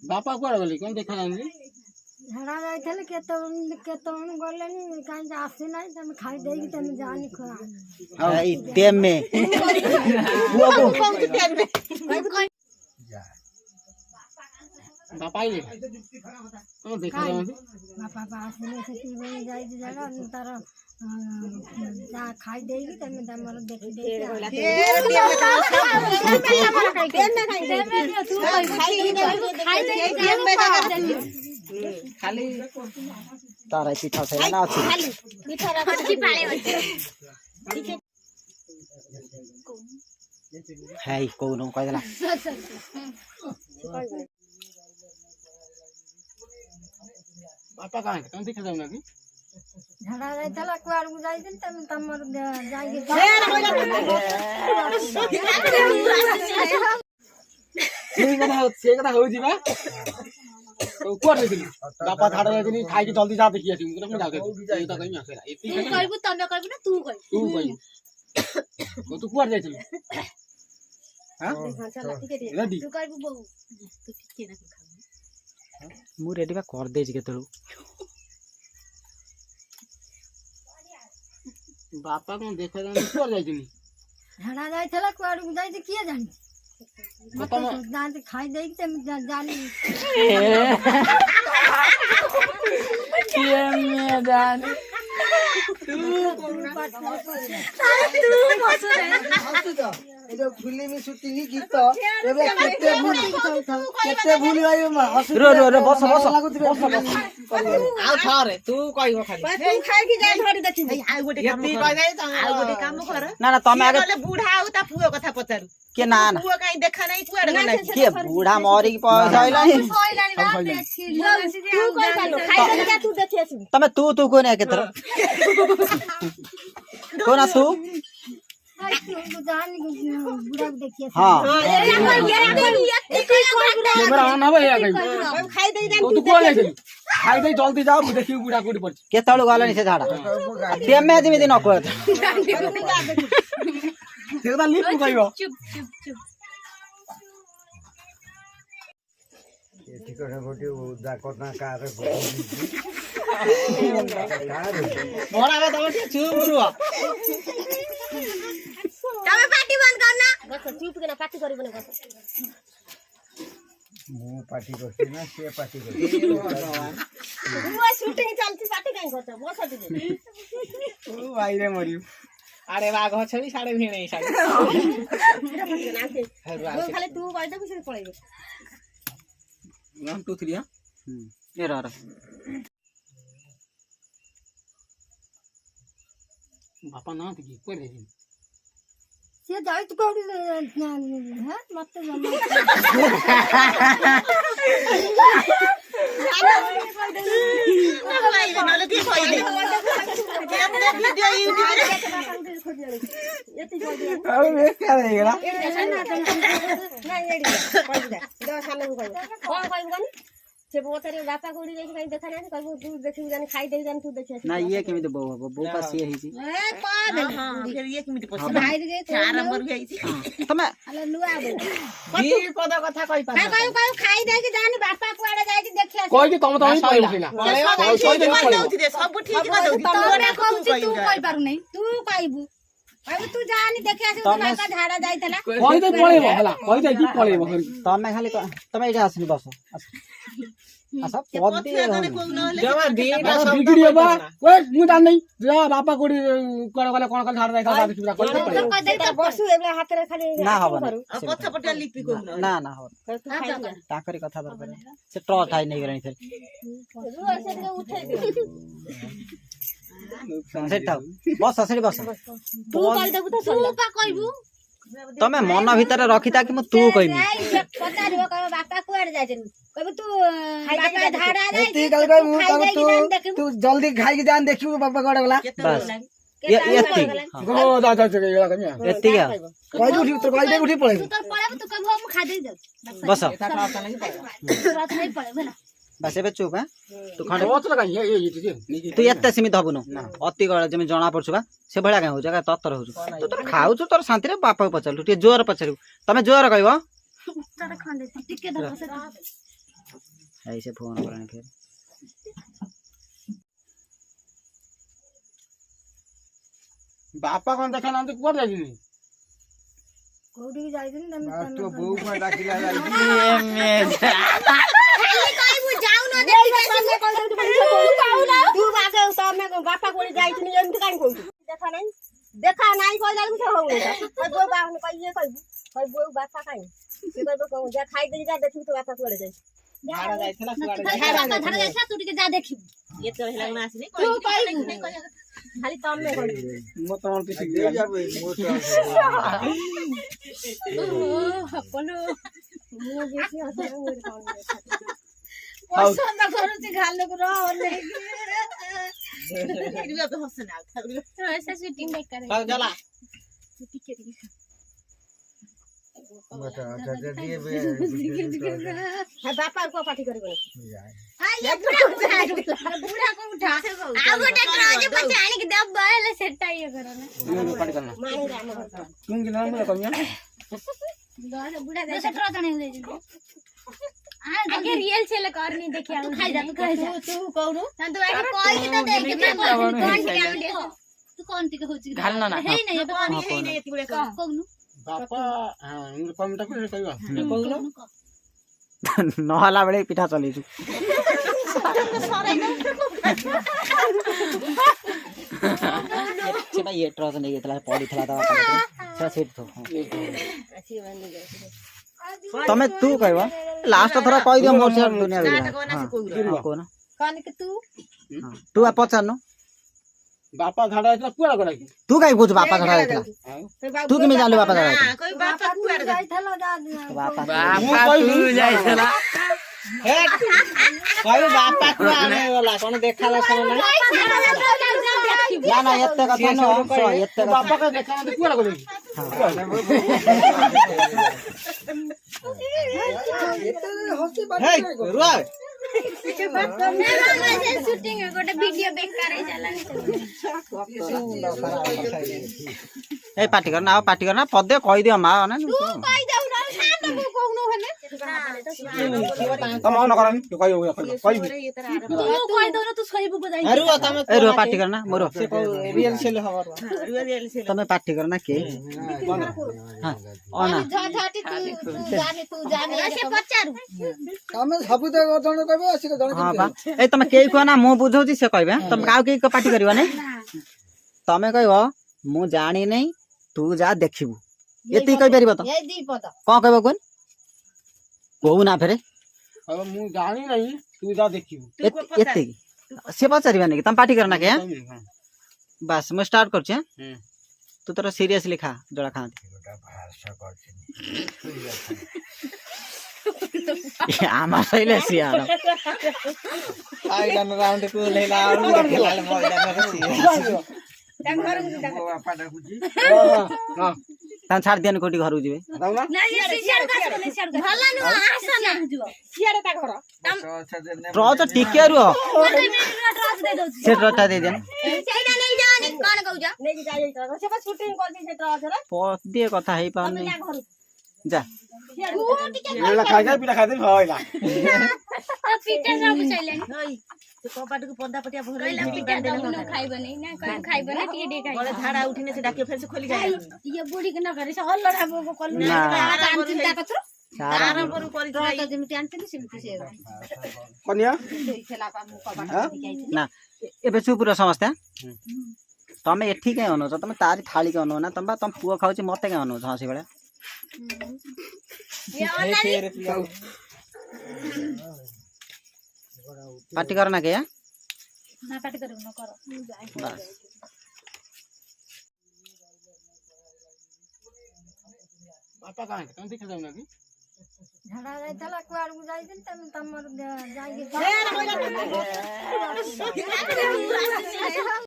बापा कुआड़े गले कौन देखा जानी झड़ा जाइले केतन गलेनी काई आसे नाही तमे खाई देई तमे जानी खा ई टेम में बुआ को बापा आइले कौन देखा जानी बापा आसने से की बनी जाई जगह तार जा खाई देई तमे तमर देखि दे खाली तारा पिठा से ना अछि खाली पिठा रखी पाले अछि है कोनो कह देला बापा कहाँ है कौन देखा जाऊँ अभी झड़ा जाइला कुआर जाई तमे तमर जाई से कथा हो जीवा तो कुआर देखली बापा झाड़ा जाइनी खाई के जल्दी जा देखि आसी मुरे में जाके ये तो कहीं आसेला एती तू कहबू तमे कहबू ना तू कह तू कहीं तो तू कुआर जाइछली हां चला ठीक है रेडी तू कहबू बहु तू ठीक है ना खा मु रेडी बा कर दे के तळू बापा कौन देखा जानी कुआर जाइछली झड़ा जाइला कुआर जाई किए जानी मतलब दांत खाई देई तमे जानी के में जान फिल्म शूटिंग गीत एबे केते भूल गई रो रो रो बस बस आ छारे तू कहबो खाली तू खाई की जाई थोड़ी देखि आ गोटे काम कह जाई आ गोटे काम कर ना ना तमे आगे बूढ़ा आउ ता पुओ कथा पचारू के ना ना पुओ काई देखा नहीं कुआड़ गला के बूढ़ा मरी की पइलानी तू कह पालो खाई दे तू देखि आसी तमे तू कोन है के तरह कोना तू जानी बुढ़ा देखिए हां कैमरा ऑन हबे या कहीं खाई दे तू कुआर जाइछली खाई दे जल्दी जाओ मु देखि बुढ़ा कोडी पड़ के तळु गलनी से झाड़ा टेम में दिमी दिन को सेदा लिप कहबो चुप चुप चुप एठी कोठा गोटे जाकटना कार मोरा बे तमे चुप रुआ तमे पार्टी बंद करना बस चुप के ना पार्टी करबो ना बस मु पार्टी करती ना से पार्टी करती वो शूटिंग चलती पार्टी काई करत बस हटी ओ भाई रे मरियो अरे बाघ छड़ी साड़े भिणे साड़े वो खाली तू कह दे से पळेबे 1 2 3 हां ये रा बापा ना थी कोई नहीं से जाई तो कोडी है मत मम्मा भाई नले ती कह दे केते वीडियो यूट्यूब रे अरे मैं क्या रहेगा ना एडी कह दे दो साल को कह कोन कहबो से बोतरे बापा कोडी जाई कहीं देखा नहीं कहबो तू देखि जानी खाई दे जानी तू देखि ना ये केमी तो बो पास ये हिची ए पाद हां फिर एक मिनट पछी भाई गए चार नंबर गई थी तमे अले लुआ बे की पद कथा कहि पा कहू खाई दे कि जानी बापा कुआडे जाई कि देखि आसी कोई की तुम तो ही पळेला सब ठीक कर दउती तोरा कहूची तू कहि पारु नहीं तू कहबू अब तू जानी देखि आसी तू बापा झाड़ा जाइतला कोई तो पळेबो हला कोई तो की पळेबो तमे खाली तमे इटा आसनी बस अच्छा पदी जमा दीटा सब वीडियो बा ओए मु जान नहीं जा बापा कोडी कोन गले कोन झाड़ जाइता बाबा किबरा कोई तो पळे कह दे बसु एबला हाथ रे खाली ना हबन पत्थर पटिया लिपि को ना ना हो ताकरी कथा दरबार से ट्रॉ थाई नहीं करनी थे रुआ से उठे दे सेट बस असली बस तू कह देबू तो तू का कहबू तमे मन भीतर रखिता कि मु तू कहबी पचारिबो कहबो बापा कुआडे जाइछन कहबो तू बापा झाड़ा एती जाई गल मु तू जल्दी खाई के जान देखियो बाबा गडे वाला बस ये गो जा जा गला कमिया एत्ती क्या कहि उठी तो कहि दे उठी पळे तू तो पळाबो तू कहबो हम खा दे जाऊ बस रात नहीं पळे भला बस एबे चुप है तू खंड बहुत लगा ये तू एत्ते सीमित हबुनु अति गळ जमे जणा पड़छु बा से भळा का हो जगह तत्तर हो तू तो खाउ तोर शांति रे बापा पचलु टे जोर पचरु तमे जोर कहबो ऐसे फोन कराने फिर ବାପା କଣ ଦେଖା ନାହାନ୍ତି କୁଆଡେ ଯାଇଛନ୍ତି? କୋଉଠିକି ଯାଇଛନ୍ତି ତମେ ତୋ ବୋଉ କଣ ଡାକିଲା ବାପା କୋଳି ଯାଇଥିଲି ଏମିତି କାହିଁ କହୁଛୁ ଦେଖା ନାଇଁ କହିଲା ବେଳକୁ ସେ ହଉନି ବୋଉ କହିବୁ ବୋଉ ବାପା କାହିଁ ସେ କହିବ ଯା ଖାଇଦେଇ ଯା ଦେଖିବୁ ତୋ ବାପା କୁଆଡେ ଯାଇଛି ତୁ ଟିକେ ଯା ଦେଖିବୁ ଖାଲି ତମେ କହିବୁ ମୁଁ ତମର କିଛି ମୁଁ ବେଶୀ ପସନ୍ଦ କରୁଛି ଘାଲକୁ ବାପା କୁହ ପାଟି କରିବନି आगे रियल चले करनी देखिया तू खाई जा तू कहू तू आगे कोई तो देख तू कौन टिके होची घालना ना हे नहीं कौन हे नहीं एति बळे कहू ବାପା ଇଂଲିଶ କମିଟା କହିବା କହୁନ ନହେଲା ବେଳେ ପିଠା ଚଲେଇଛୁ ସେ ଭାଇ ଏ ଟ୍ରଚ ନେଇଥିଲା ପଡିଥିଲା ତା ବାପା ସେଟା ସେଇଠି ଥୋ ତମେ ତୁ କହିବ ଲାଷ୍ଟ ଥର କହିଦିଅ ମୋର ସେ ଦୁନିଆ କହୁନ कौन के तू ତୁ ଆ ପଚାରନୁ ବାପା ଝାଡା ହେଇଥିଲା କୁଆଡେ ଗଲା କି? ତୁ କାଇଁ କହୁଛୁ ବାପା ଝାଡା ହେଇଥିଲା ତୁ କେମିତି ଜାଣିଲୁ ବାପା ଝାଡା ହେଇଥିଲା ବାପା ବାପା କୁ ଆଣେଗଲା କଣ ଦେଖାଲା କଣ ନା ନା ଏତେ କଥା ନୁହଁ ଏତେ କଥା ବାପା କାଇଁ ଦେଖା ନାହାନ୍ତି କୁଆଡେ ଗଲେ କି? शूटिंग गोटे वीडियो बेकार हे जाला ए पार्टी करना आओ पार्टी करना पदे कहि दियो मा ना तू कहि दउ ना शांत को कहनु हने ତମ ନ କରନି ତୁ କହିବୁ କହିବୁ तू कहि दउ ना तू सही बुक जाई ए रो पार्टी करना मोरो रियल सेल हवा तमे पार्टी करना के हां ओना झाटी तू जाने से पचारू तमे सब तो जण कहबो असि जण हां बा ए तमे केई को ना मु बुझौची से कहबे तमे काउ केई को पार्टी करबो नै तमे कहबो मु जानि नै तू जा देखिबू एती कहि परिबो त ये दी पद कोन कहबो कोन कहू ना फेरे अब ମୁଁ ଜାଣି ନାହିଁ ତୁ ଯା ଦେଖିବୁ एती से पचारिबा नै तमे पार्टी करना के बस मैं स्टार्ट करछ तू तोरा सीरियसली खा जड़ा खा आमा सैले सियार आई गन राउंड को लेला और खेला मजा कर बापा डाकुची हां ता छाड़ दियन कोटी घर जिवे जाउना ना ये सियार का सुने सियार भला नु आसा ना जुओ ସିଆଡେ ତା ଘର ट्रच टिके रुह ट्रच दे दउ से ट्रटा दे देन ସେଇଟା ନେଇ ଯାନି कोन कहू जा ନେଇକି ଯାଇଛ ସେ ବା ସୁଟିଂ କରିଛି ସେ ଟ୍ରଚରେ पदे कथा हेई पानी ତା ଘର जा तू टिके ଏଲା ଖାଇକା ପିଠା ଖାଇଦେ ହଇଲା ପିଠା ସବୁ ଚାଇଲାନି ସେ କବାଟକୁ ପନ୍ଦା ପଟିଆ ଭଲ କହିଲା ପିଠା ଦଉନ ଖାଇବନି ना खाइबो ना टिके टिके ଗଳେ ଝାଡା ଉଠିନେ ସେ ଡାକିବ ଫେର ସେ ଖୋଲି ଯାଏ ये बुढ़ी के न करे से हल्लड़ा बो कलु ना। चिंता कतरो सारा ଆରମ୍ଭରୁ କରିଥିଲା तो जेमिति आनते सेमिति से କନିଆ खेला पा मु कबाट टिके ना एबे चुप रह समझते तमे एठी के अनो तमे तारी थाली के अनो ना तमे तम पुओ खाउची मते के अनो हसी बेला पार्टी करना के ना पार्टी करू न करो बस ବାପା କାଇଁ ତମେ ଦେଖା ଯାଉନା କି झड़ा जाइतला कुआर गु जाइदिन तमर जाइगे